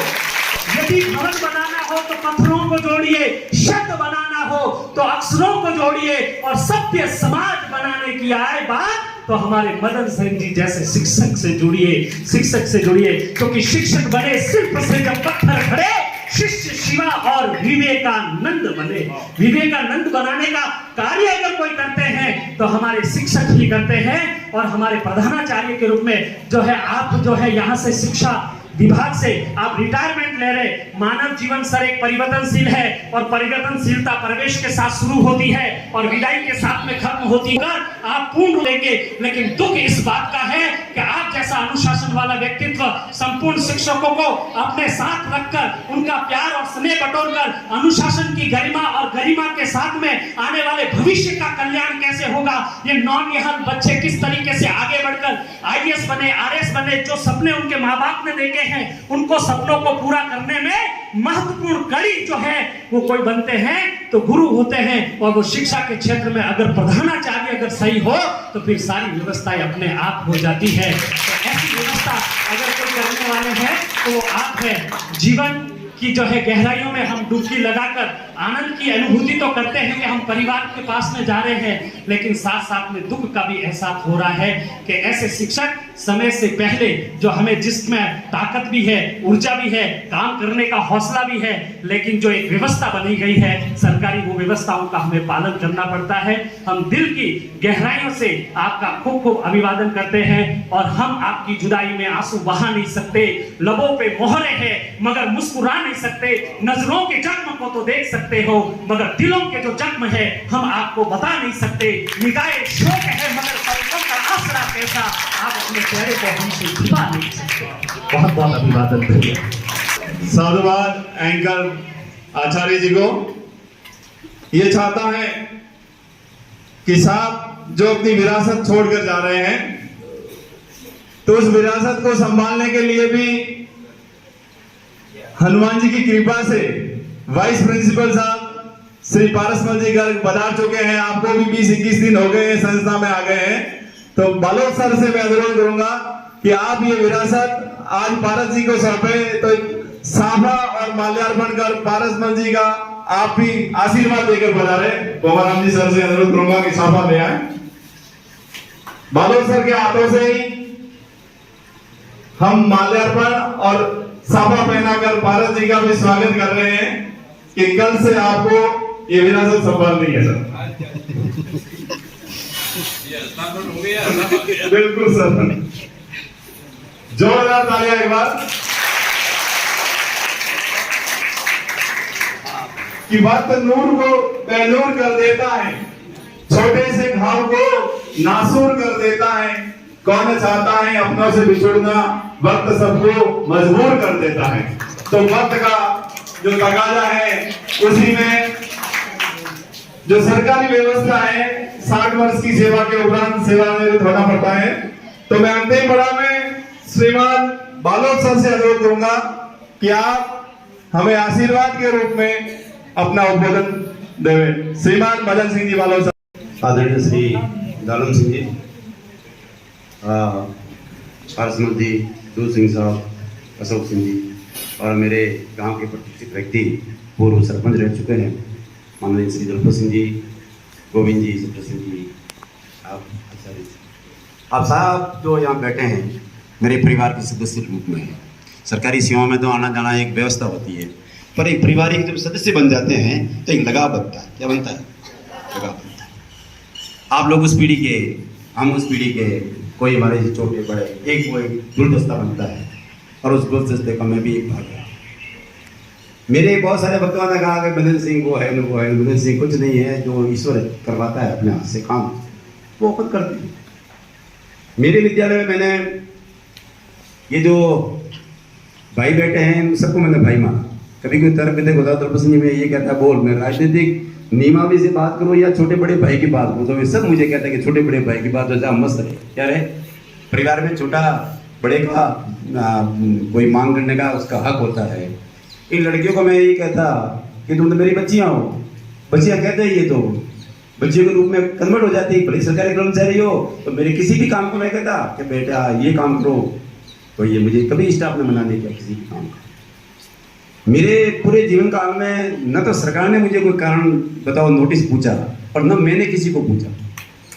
I: यदि भवन बनाना हो तो पत्थरों को जोड़िए, शब्द बनाना हो तो अक्षरों को जोड़िए, और सभ्य समाज बनाने की आए बात तो हमारे मदन सिंह जी जैसे शिक्षक से जुड़िए, शिक्षक से जुड़िए, क्योंकि शिक्षक बने शिल्प से जब पत्थर खड़े, शिष्य शिवा और विवेकानंद बने। विवेकानंद बनाने का कार्य अगर कोई करते हैं तो हमारे शिक्षक ही करते हैं। और हमारे प्रधानाचार्य के रूप में जो है आप जो है यहाँ से शिक्षा विभाग से आप रिटायरमेंट ले रहे। मानव जीवन सर एक परिवर्तनशील है, और परिवर्तनशीलता प्रवेश के साथ शुरू होती है और विदाई के साथ में खत्म होती है। आप पूर्ण लेंगे, लेकिन दुख इस बात का है कि अनुशासन वाला व्यक्तित्व संपूर्ण शिक्षकों को अपने साथ रखकर उनका प्यार और स्नेह बटोरकर अनुशासन की गरिमा और गरिमा के साथ में आने वाले भविष्य का कल्याण कैसे होगा, ये नौनिहाल बच्चे किस तरीके से आगे बढ़कर IAS बने, RS बने, जो सपने उनके माँ बाप ने देखे हैं उनको सपनों को पूरा करने में महत्वपूर्ण कड़ी जो है वो कोई बनते हैं तो गुरु होते हैं। और वो शिक्षा के क्षेत्र में अगर प्रधानाचार्य अगर सही हो तो फिर सारी व्यवस्थाएं अपने आप हो जाती है। तो ऐसी व्यवस्था अगर कोई करने वाले हैं तो वो आप है। जीवन की जो है गहराइयों में हम डुबकी लगाकर आनंद की अनुभूति तो करते हैं कि हम परिवार के पास में जा रहे हैं, लेकिन साथ साथ में दुख का भी एहसास हो रहा है कि ऐसे शिक्षक समय से पहले जो हमें जिसमें ताकत भी है, ऊर्जा भी है, काम करने का हौसला भी है, लेकिन जो एक व्यवस्था बनी गई है सरकारी, वो व्यवस्थाओं का हमें पालन करना पड़ता है। हम दिल की गहराइयों से आपका खूब खूब अभिवादन करते हैं और हम आपकी जुदाई में आंसू बहा नहीं सकते। लबों पे मोहरे हैं मगर मुस्कुरा नहीं सकते, नजरों के जख्म को तो देख सकते हो मगर दिलों के जो जख्म है हम आपको बता नहीं सकते। निगाहे शोक है मगर पलकों का आसरा कैसा, आप अपने चेहरे को हमसे छुपा नहीं सकते। बहुत बहुत अभिवादन धन्यवाद।
A: साधुवाद एंकर आचार्य जी को। ये चाहता है कि साहब जो अपनी विरासत छोड़कर जा रहे हैं तो उस विरासत को संभालने के लिए भी हनुमान जी की कृपा से वाइस प्रिंसिपल साहब श्री पारसमल जी घर पधार चुके हैं। आपको भी 20-21 दिन हो गए हैं, संस्था में आ गए हैं, तो बालोद सर से मैं अनुरोध करूंगा कि आप ये विरासत आज पारस जी को सौंपे, तो साफा और माल्यार्पण कर पारसमल जी का आप भी आशीर्वाद देकर पधारे। गोमाराम जी सर से अनुरोध करूंगा कि साफा ले आए। बालोद सर के हाथों से ही हम माल्यार्पण और साफा पहनाकर पारस जी का भी स्वागत कर रहे हैं कि कल से आपको ये विरासत संभालनी है सर। बिल्कुल सर, जोरदार तालियां एक बार। कि वक्त नूर को बेनूर कर देता है, छोटे से घाव को नासूर कर देता है। कौन चाहता है अपनों से बिछुड़ना, वक्त सबको मजबूर कर देता है। तो वक्त का जो तकाजा है उसी में जो सरकारी व्यवस्था है 60 वर्ष की सेवा के उपरांत सेवानिवृत्त होना पड़ता है। तो मैं अंतिम पड़ाव में श्रीमान बालोद सर से अनुरोध करूंगा कि आप हमें आशीर्वाद के रूप में अपना उद्बोधन देवे। श्रीमान मदन सिंह जी बालोद सर।
J: आदरणीय श्री दालम सिंह जी, पारसमल जी, दूर सिंह साहब, अशोक सिंह जी और मेरे गांव के प्रतिष्ठित व्यक्ति पूर्व सरपंच रह चुके हैं माननीय श्री दलपत सिंह जी, गोविंद जी, सुब्रत सिंह जी, आप साहब जो यहाँ बैठे हैं मेरे परिवार के सदस्य के रूप में हैं। सरकारी सेवाओं में तो आना जाना एक व्यवस्था होती है, पर एक पारिवारिक जब सदस्य बन जाते हैं तो एक लगाव बनता है। क्या बनता है? लगाव बनता है। आप लोग उस पीढ़ी के, हम उस पीढ़ी के, कोई हमारे से छोटे बड़े, एक वो एक गुलदस्ता बनता है और उस गुलदस्ते का मैं भी एक भाग है। मेरे बहुत सारे भक्तों ने कहा कि मदन सिंह वो है, मदन सिंह कुछ नहीं है, जो ईश्वर करवाता है अपने हाथ से काम वो खुद करते हैं। मेरे विद्यालय में मैंने ये जो भाई बैठे हैं सबको मैंने भाई माना। कभी कोई तर्क वितर्क होता तो पसंद में ये कहता है बोल, मैं राजनीतिक नियमावली से बात करूँ या छोटे बड़े भाई की बात करूँ, तो वे सब मुझे कहते हैं कि छोटे बड़े भाई की बात हो जा मस्त रहे। क्या रहे, परिवार में छोटा बड़े का कोई मांग करने का उसका हक होता है। इन लड़कियों को मैं यही कहता कि तुम तो मेरी बच्चियाँ हो। बच्चियाँ कहते हैं ये तो बच्चियों के रूप में कन्वर्ट हो जाती है। बड़ी सरकारी कर्मचारी हो तो मेरे किसी भी काम को मैं कहता कि बेटा ये काम करो, तो ये मुझे कभी स्टाफ ने मना नहीं किया किसी भी काम का। मेरे पूरे जीवन काल में न तो सरकार ने मुझे कोई कारण बताओ नोटिस पूछा और न मैंने किसी को पूछा।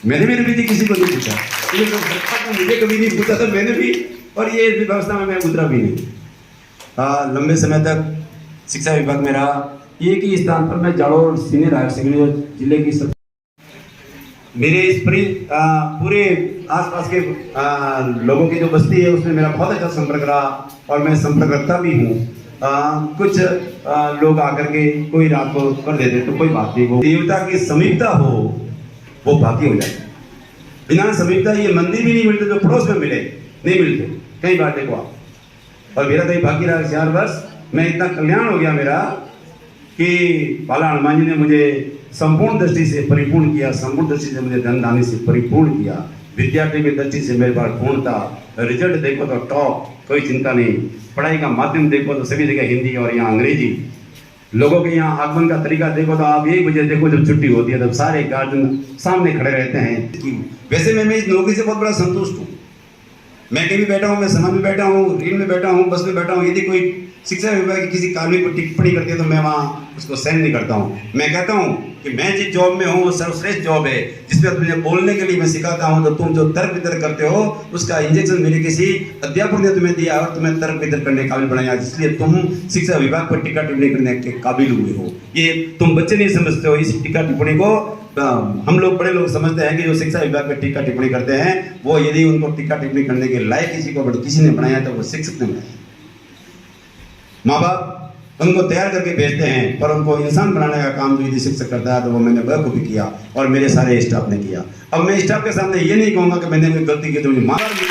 J: मैंने मेरे विधि किसी को नहीं पूछा, सरकार ने मुझे कभी नहीं पूछा तो मैंने भी, और ये व्यवस्था में मैं उतरा भी नहीं। लंबे समय तक शिक्षा विभाग में रहा। एक ही स्थान पर मैं जालोर सीनियर हायर सेकेंडरी जिले की सब मेरे इस पूरे आसपास के लोगों की जो बस्ती है उसमें मेरा बहुत अच्छा संपर्क रहा और मैं संपर्क रखता भी हूँ। कुछ लोग आकर के कोई रात को कर देते तो कोई बात नहीं, वो देवता की समीपता हो वो बाकी हो जाए। बिना समीपता ये मंदिर भी नहीं मिलते जो पड़ोस में मिले, नहीं मिलते। कई बार देखो आप, और मेरा तो ये भाग्य रहा 4 वर्ष मैं इतना कल्याण हो गया मेरा कि बाला हनुमान जी ने मुझे संपूर्ण दृष्टि से परिपूर्ण किया, संपूर्ण दृष्टि से मुझे धन दानी से परिपूर्ण किया, विद्यार्थी की दृष्टि से मेरे पास पूर्णता, रिजल्ट देखो तो टॉप, कोई चिंता नहीं, पढ़ाई का माध्यम देखो तो सभी जगह हिंदी और यहाँ अंग्रेजी, लोगों के यहाँ आगमन का तरीका देखो तो आप 1 बजे देखो जब छुट्टी होती है तब सारे गार्जियन सामने खड़े रहते हैं। वैसे मैं इस नौकरी से बहुत बड़ा संतुष्ट हूँ। मैं कहीं भी बैठा हूँ, मैं समाज में बैठा हूँ, रेल में बैठा हूँ, बस में बैठा हूँ, यदि कोई शिक्षा विभाग की किसी कार्मिक पर टिप्पणी करती है तो मैं वहाँ उसको सहन नहीं करता हूँ। मैं कहता हूँ कि मैं जिस जॉब में हूँ वो सर्वश्रेष्ठ जॉब है, जिसमें तुझे बोलने के लिए मैं सिखाता हूँ, तो तुम जो तर्क वितर्क करते हो उसका इंजेक्शन मेरे किसी अध्यापक ने तुम्हें दिया और तुम्हें तर्क वितर्क करने के काबिल बनाया, इसलिए तुम शिक्षा विभाग पर टीका टिप्पणी करने के काबिल हुए हो। ये तुम बच्चे नहीं समझते हो। इस टीका टिप्पणी को हम लोग बड़े लोग समझते हैं कि जो शिक्षा विभाग में टीका टिप्पणी करते हैं वो यदि उनको टीका टिप्पणी करने के लायक किसी ने बनाया तो वो शिक्षक ने बनाया। माँ बाप उनको तैयार करके भेजते हैं, पर उनको इंसान बनाने का काम जो यदि शिक्षक करता है तो वो मैंने बखूबी किया और मेरे सारे स्टाफ ने किया। अब मैं स्टाफ के सामने ये नहीं कहूँगा कि मैंने कोई गलती की, तो मुझे मैंने आपके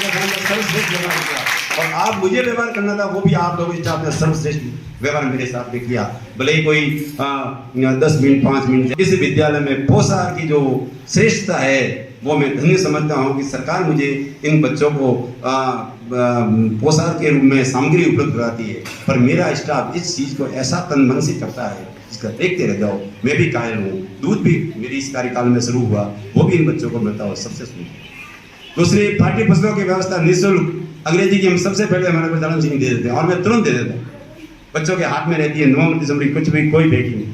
J: सामने सर्वश्रेष्ठ व्यवहार किया और आप मुझे व्यवहार करना था वो भी आप लोग स्टाफ ने सर्वश्रेष्ठ व्यवहार मेरे साथ भी किया। भले ही कोई 10 मिनट 5 मिनट इस विद्यालय में पोषाहार की जो श्रेष्ठता है वो मैं धन्य समझता हूँ कि सरकार मुझे इन बच्चों को पोषाहार के रूप में सामग्री उपलब्ध कराती है, पर मेरा स्टाफ इस चीज़ को ऐसा तन मन से करता है इसका देखते रह जाओ। मैं भी कायल हूँ, दूध भी मेरी इस कार्यकाल में शुरू हुआ, वो भी इन बच्चों को मिलता हो सबसे शुरू। दूसरी पाठ्य पुस्तकों की व्यवस्था निःशुल्क, अंग्रेजी की हम सबसे पहले हमारे विद्यालय में दे देते हैं और मैं तुरंत दे देता हूँ। बच्चों के हाथ में रहती है, नवंबर दिसंबर कुछ भी कोई बेटी नहीं,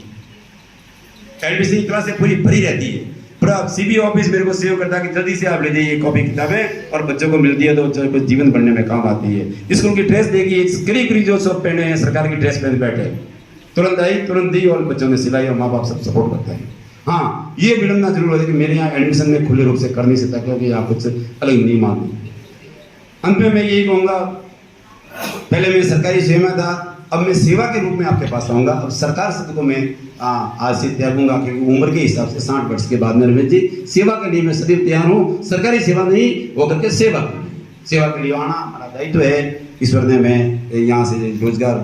J: एडमिशन की क्लास से पूरी भरी रहती है। पूरा सीबी ऑफिस मेरे को सेव करता है कि जल्दी से आप ले जाइए कॉपी किताबें, और बच्चों को मिलती है तो बच्चों को जीवन बनने में काम आती है। स्कूल की ड्रेस देखिए, करीब जो सब पहने हैं सरकार की ड्रेस पहने बैठे, तुरंत आई तुरंत दी और बच्चों ने सिलाई और माँ बाप सब सपोर्ट करते हैं। हाँ, ये विडंबना जरूर है कि मेरे यहाँ एडमिशन में खुले रूप से कर नहीं सकता क्योंकि यहाँ कुछ अलग नहीं मानते। अंत में मैं यही कहूँगा, पहले मैं सरकारी सेवा था, अब मैं सेवा के रूप में आपके पास आऊँगा। अब सरकार शब्द को मैं आज से त्यागूंगा क्योंकि उम्र के हिसाब से 60 वर्ष के बाद में रमेश जी सेवा के लिए मैं सदैव तैयार हूँ। सरकारी सेवा नहीं वो करके सेवा के लिए आना हमारा दायित्व है। ईश्वर ने मैं यहाँ से रोजगार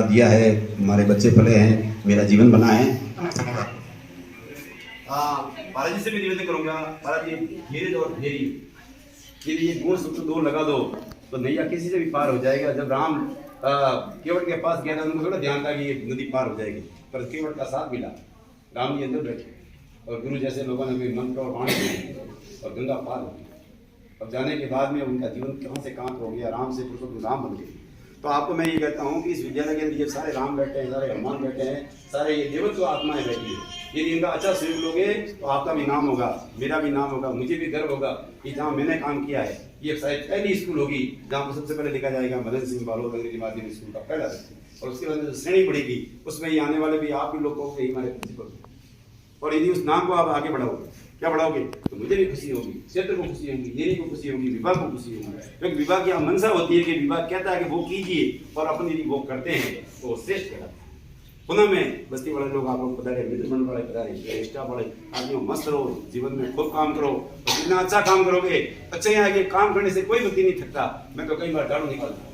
J: दिया है, हमारे बच्चे पले हैं, मेरा जीवन बना है। बालाजी से भी निवेदन करूँगा, बालाजी धीरे और धीरे यदि ये गुण सूत्र 2 लगा दो तो नैया किसी से भी पार हो जाएगा। जब राम केवट के पास गया था उनको थोड़ा ध्यान था कि ये नदी पार हो जाएगी, पर केवट का साथ मिला, राम जी अंदर बैठे और गुरु जैसे लोगों ने भी मंत्र और वाणी और गंगा पार हो गई। अब जाने के बाद में उनका जीवन कहाँ से कहाँ हो गया, राम से पुरुषोत्तम राम बन गए। तो आपको मैं ये कहता हूँ कि इस विद्यालय के अंदर ये सारे राम बैठे हैं, सारे हनुमान बैठे हैं, सारे ये देवत्व आत्माएं बैठी है। यदि इनका अच्छा सहयोग लोगे तो आपका भी नाम होगा, मेरा भी नाम होगा, मुझे भी गर्व होगा कि जहाँ मैंने काम किया है ये शायद पहली स्कूल होगी जहाँ पर सबसे पहले लिखा जाएगा मदन सिंह बालोद अंग्रेजी माध्यम स्कूल का पहला दर्जा, और उसके बाद जो श्रेणी बढ़ेगी उसमें ही आने वाले भी आप भी लोग कहोगे हमारे प्रिंसिपल। और यदि उस नाम को आप आगे बढ़ाओगे, क्या बढ़ाओगे, तो मुझे भी खुशी होगी, क्षेत्र को खुशी होगी, नेरी को खुशी होगी, विभाग को खुशी होगी। क्योंकि विभाग की मंशा होती है कि विभाग कहता है कि वो कीजिए और अपन यदि वो करते हैं तो वो श्रेष्ठ कहलाता है। पुनः मैं बस्ती वाले लोग आप लोग पधारे, मित्र मंडल वाले पधारे, स्टाफ वाले आदमियों मस्त रहो, जीवन में खूब काम करो और जितना अच्छा काम करोगे अच्छे यहाँ आगे काम करने से कोई व्यक्ति नहीं थकता। मैं तो कई बार डालू निकालता हूँ,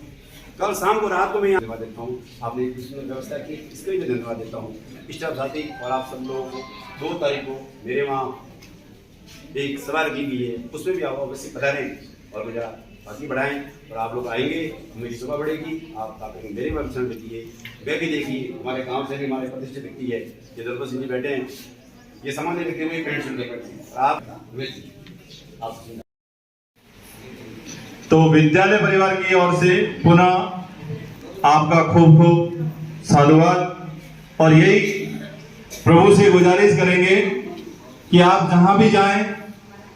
J: कल शाम को रात को मैं धन्यवाद देता हूँ, आपने इसमें व्यवस्था की इसके लिए धन्यवाद देता हूँ। स्टाफ साथी और आप सब लोग 2 तारीख को मेरे वहाँ एक सवार की गई है, उसमें भी आप अवश्य पधारें और मुझे बाकी बढ़ाएं और आप लोग आएंगे, मेरी सुबह बढ़ेगी, आप मेरे वंशन देखिए, वे भी देखिए, हमारे गांव से भी हमारे प्रतिष्ठित व्यक्ति है ये दलपत सिंह जी बैठे हैं, ये सामान्य व्यक्ति हुए पेंट सुन लेकर आप
A: तो विद्यालय परिवार की ओर से पुनः आपका खूब खूब साधुवाद और यही प्रभु से गुजारिश करेंगे कि आप जहां भी जाएं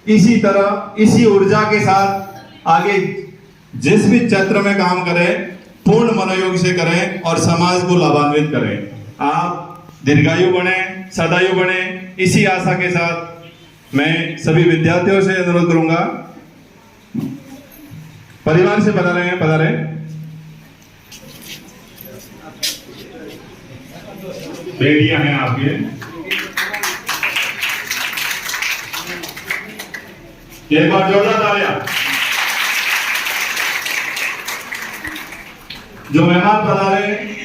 A: इसी तरह इसी ऊर्जा के साथ आगे जिस भी क्षेत्र में काम करें पूर्ण मनोयोग से करें और समाज को लाभान्वित करें। आप दीर्घायु बने, सदायु बने, इसी आशा के साथ मैं सभी विद्यार्थियों से अनुरोध करूंगा, परिवार से पधारे बेटियां हैं आपके, एक बार जोरदार तालियां। जो मेहमान पधारे